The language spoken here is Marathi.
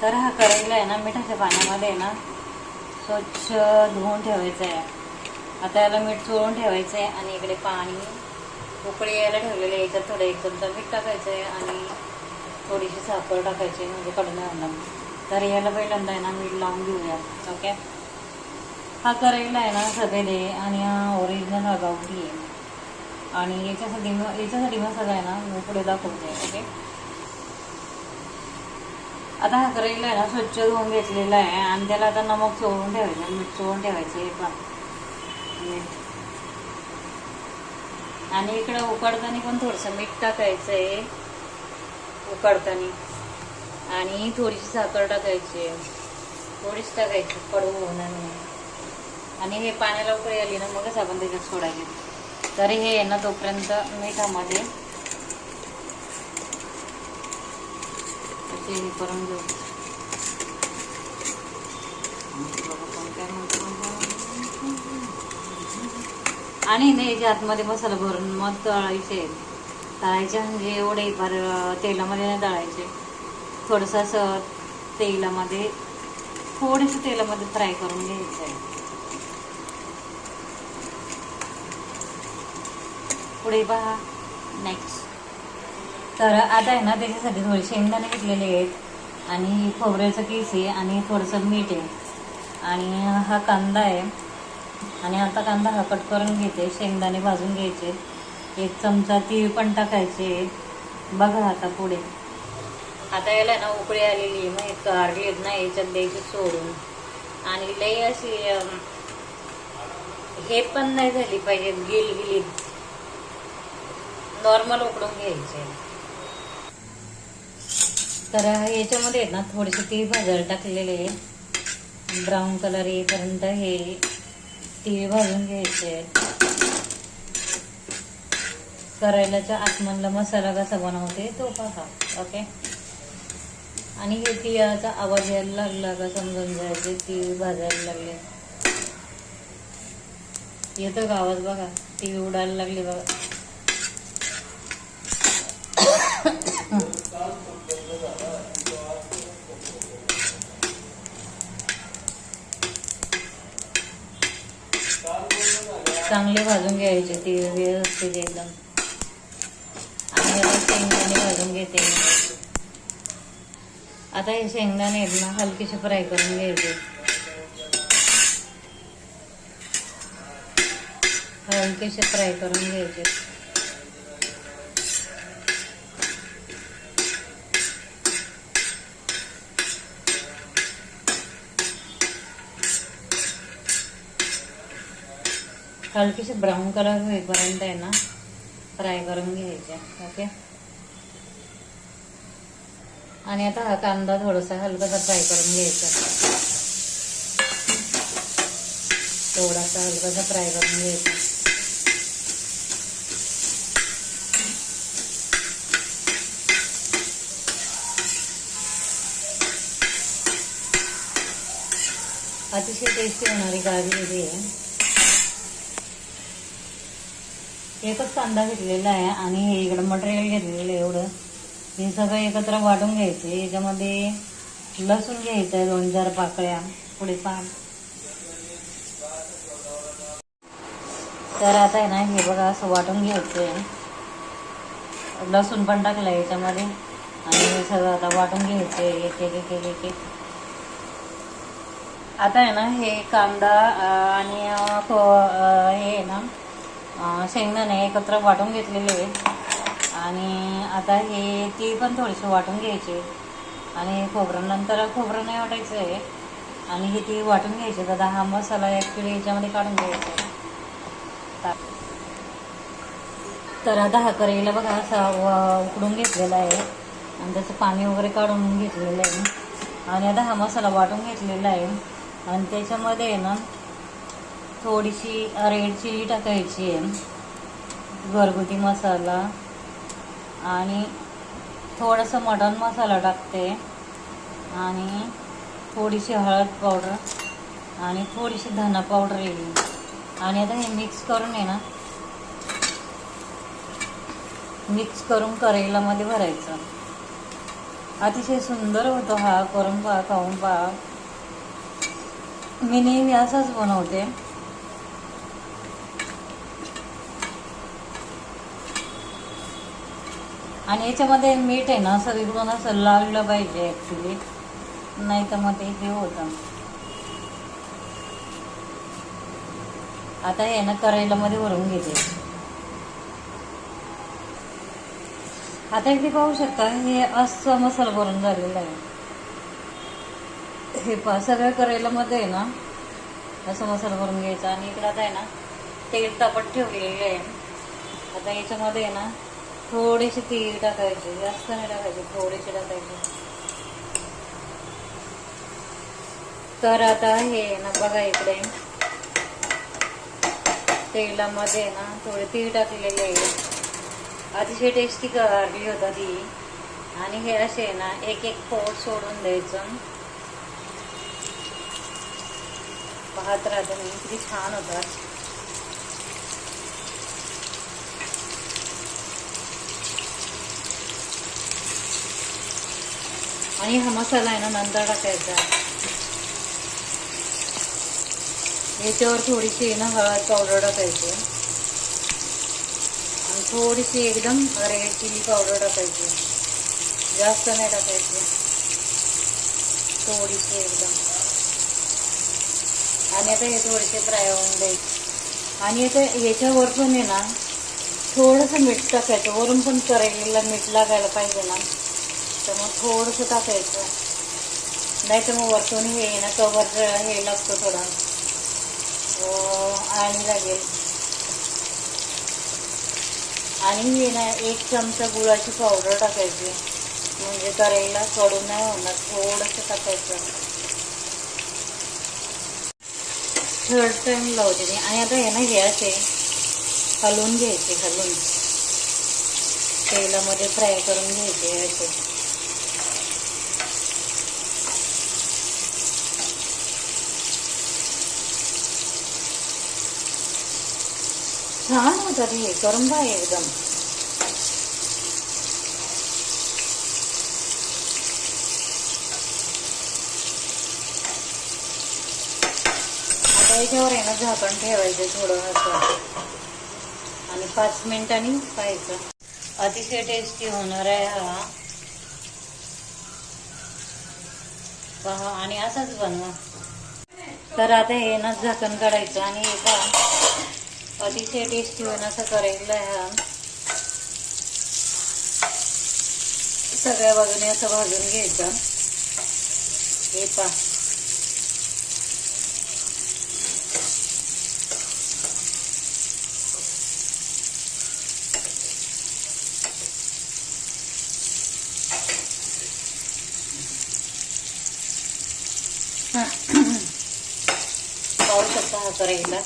तर हा करेला आहे ना मिठाच्या पाण्यामध्ये आहे ना स्वच्छ धुवून ठेवायचं आहे. आता याला मीठ चोळून ठेवायचं आहे आणि इकडे पाणी उकळी यायला ठेवलेलं आहे. याच्यात थोडं 1 चमचा मीठ टाकायचं आहे आणि थोडीशी साखर टाकायची म्हणजे कडून होणार. तर याला पहिल्यांदा आहे ना मीठ लावून घेऊया. ओके. हा करेला आहे ना सफेद आहे आणि हा ओरिजिनल हा गावठी आहे. आणि याच्यासाठी मसाला आहे ना मी पुढे दाखवते. ओके. आता हा करेला आहे ना स्वच्छ धुवून घेतलेला आहे आणि त्याला आता नमक चोळून ठेवायचं, मीठ चोळून ठेवायचं आहे पण मीठ. आणि इकडं उकडताना पण थोडंसं मीठ टाकायचं आहे उकडताना. आणि थोडीशी साखर टाकायची आहे, थोडीशी टाकायची कडू होणार नाही. आणि हे पाण्याला उकळी आली ना मगच आपण त्याच्यात सोडायचे. तर हे आहे ना तोपर्यंत मिठामध्ये हे करून घेऊ. आणि ना याच्या आतमध्ये मसाला भरून मग तळायचे म्हणजे एवढे फार तेलामध्ये नाही तळायचे. थोडंसं असं थोडेसे तेलामध्ये फ्राय करून घ्यायचं आहे. पुढे पहा नेक्स्ट. तर आता आहे ना त्याच्यासाठी थोडे शेंगदाणे घेतलेले आहेत आणि खोबऱ्याचं किस आहे आणि थोडंसं मीठ आहे आणि हा कांदा आहे. आणि आता कांदा हा कट करून घेते. शेंगदाणे भाजून घ्यायचे. 1 चमचा तीळ पण टाकायचे. बघा आता पुढे. आता याला ना उकळी आलेली मग एक कारली ना याच्यात द्यायची सोडून. आणि लई अशी हे पण नाही झाली पाहिजे गिलगिलीत, नॉर्मल उकडून घ्यायचे. तर याच्यामध्ये ना थोडेसे तीळ भाजायला टाकलेले आहे. ब्राऊन कलर येईपर्यंत हे तीळ भाजून घ्यायचे. करेल्याच्या आतमधला मसाला कसा बनवते तो पहा. ओके. आणि हे तिळाचा आवाज यायला लागला का समजून जायचे तीळ भाजायला लागले. येतो का आवाज? बघा तीळ उडायला लागले बघा. चांगले भाजून घ्यायचे तीळ व्यवस्थित एकदम. आणि आता शेंगदाणे भाजून घेते. आता हे शेंगदाणे आहेत ना हलकेसे फ्राय करून घ्यायचे. हलकेसे फ्राय करून घ्यायचे. हलकेसे ब्राऊन कलर होईपर्यंत आहे ना फ्राय करून घ्यायचे. ओके. आणि आता हा कांदा थोडासा हलकासा फ्राय करून घ्यायचा. थोडासा हलकासा फ्राय करून घ्यायचा. अतिशय टेस्टी होणारी कारली आहे. एकच कांदा घेतलेला आहे आणि हे इकडं मटेरियल घेतलेलं आहे एवढं. हे सगळं एकत्र वाटून घ्यायचे. याच्यामध्ये लसूण घ्यायचं आहे 2-4 पाकळ्या. पुढे पहा. तर आता आहे ना हे बघा असं वाटून घ्यायचं आहे. लसूण पण टाकलं आहे याच्यामध्ये आणि हे सगळं आता वाटून घ्यायचं आहे एक एक. आता आहे ना हे कांदा आणि हे ना शेंगदाणे एकत्र वाटून घेतलेले आहेत. आणि आता हे तीळ पण थोडेसे वाटून घ्यायचे. आणि खोबरं नंतर खोबरं नाही वाटायचं आहे. आणि हे तीळ वाटून घ्यायचे. आता हा मसाला ॲक्च्युली याच्यामध्ये काढून घ्यायचा आहे. तर आता हा करेला बघा असा उकडून घेतलेला आहे आणि त्याचं पाणी वगैरे काढून घेतलेलं आहे. आणि आता हा मसाला वाटून घेतलेला आहे आणि त्याच्यामध्ये आहे ना थोडीशी रेड चिली टाकायची आहे, घरगुती मसाला, आणि थोडासा मटण मसाला टाकते आणि थोडीशी हळद पावडर आणि थोडीशी धना पावडर येईल. आणि आता हे मिक्स करून आहे ना मिक्स करून करेलामध्ये भरायचं. अतिशय सुंदर होतो हा. करून पहा, खाऊन पहा. मी नेहमी असाच बनवते. आणि याच्यामध्ये मीठ आहे ना सगळीकडून असं लागलं पाहिजे ॲक्च्युली, नाही तर मग ते हे होतं. आता हे ना कढईमध्ये भरून घेते. आता इथे पाहू शकता हे असं मसाला भरून झालेला आहे. हे पहा सगळ्या कढईमध्ये आहे ना असं मसाला भरून घ्यायचा. आणि इकडं आता आहे ना तेल तापत ठेवलेलं आहे. आता याच्यामध्ये आहे ना थोडेसे तीळ टाकायचे, जास्त नाही टाकायचे, थोडेसे टाकायचे. तर आता हे ना बघा इकडे तेलामध्ये ना थोडे तीळ टाकलेले आहे. अतिशय टेस्टी करली होता ती. आणि हे असे ना एक एक फोड सोडून द्यायचं. पाहत राहते मी किती छान होतात. आणि हा मसाला आहे ना नंतर टाकायचा. याच्यावर थोडीशी ना हळद पावडर टाकायची आणि थोडीशी एकदम रेड चिली पावडर टाकायची, जास्त नाही टाकायची, थोडीशी एकदम. आणि आता हे थोडेसे फ्राय होऊन द्यायचे. आणि आता ह्याच्यावर पण आहे ना थोडंसं मीठ टाकायचं. वरून पण कढईला मीठ लागायला पाहिजे ना, तर मग थोडंसं टाकायचं. नाही तर मग वरतून हे ना कवर हे लागतं थोडा आणि लागेल. आणि हे ना 1 चमचा गुळाची पावडर टाकायची, म्हणजे कढईला कडू नाही होणार. थोडंसं टाकायचं. थर्ड टाइम लावते मी. आणि आता हे ना हे असे हलवून घ्यायचे, हलवून तेलामध्ये फ्राय करून घ्यायचे असे. छान होतात हे, करून पहा एकदम. आता याच्यावर आहे ना झाकण ठेवायचं थोडं असं आणि 5 मिनिटांनी पाहायचं. अतिशय टेस्टी होणार आहे हा. पहा आणि असाच बनवा. तर आता हे ना झाकण काढायचं आणि हे पहा अतिशय टेस्टी होऊन असं करायला हा. सगळ्या बाजूने असं भाजून घ्यायचं. हे पहा पाहू शकता हा कढईला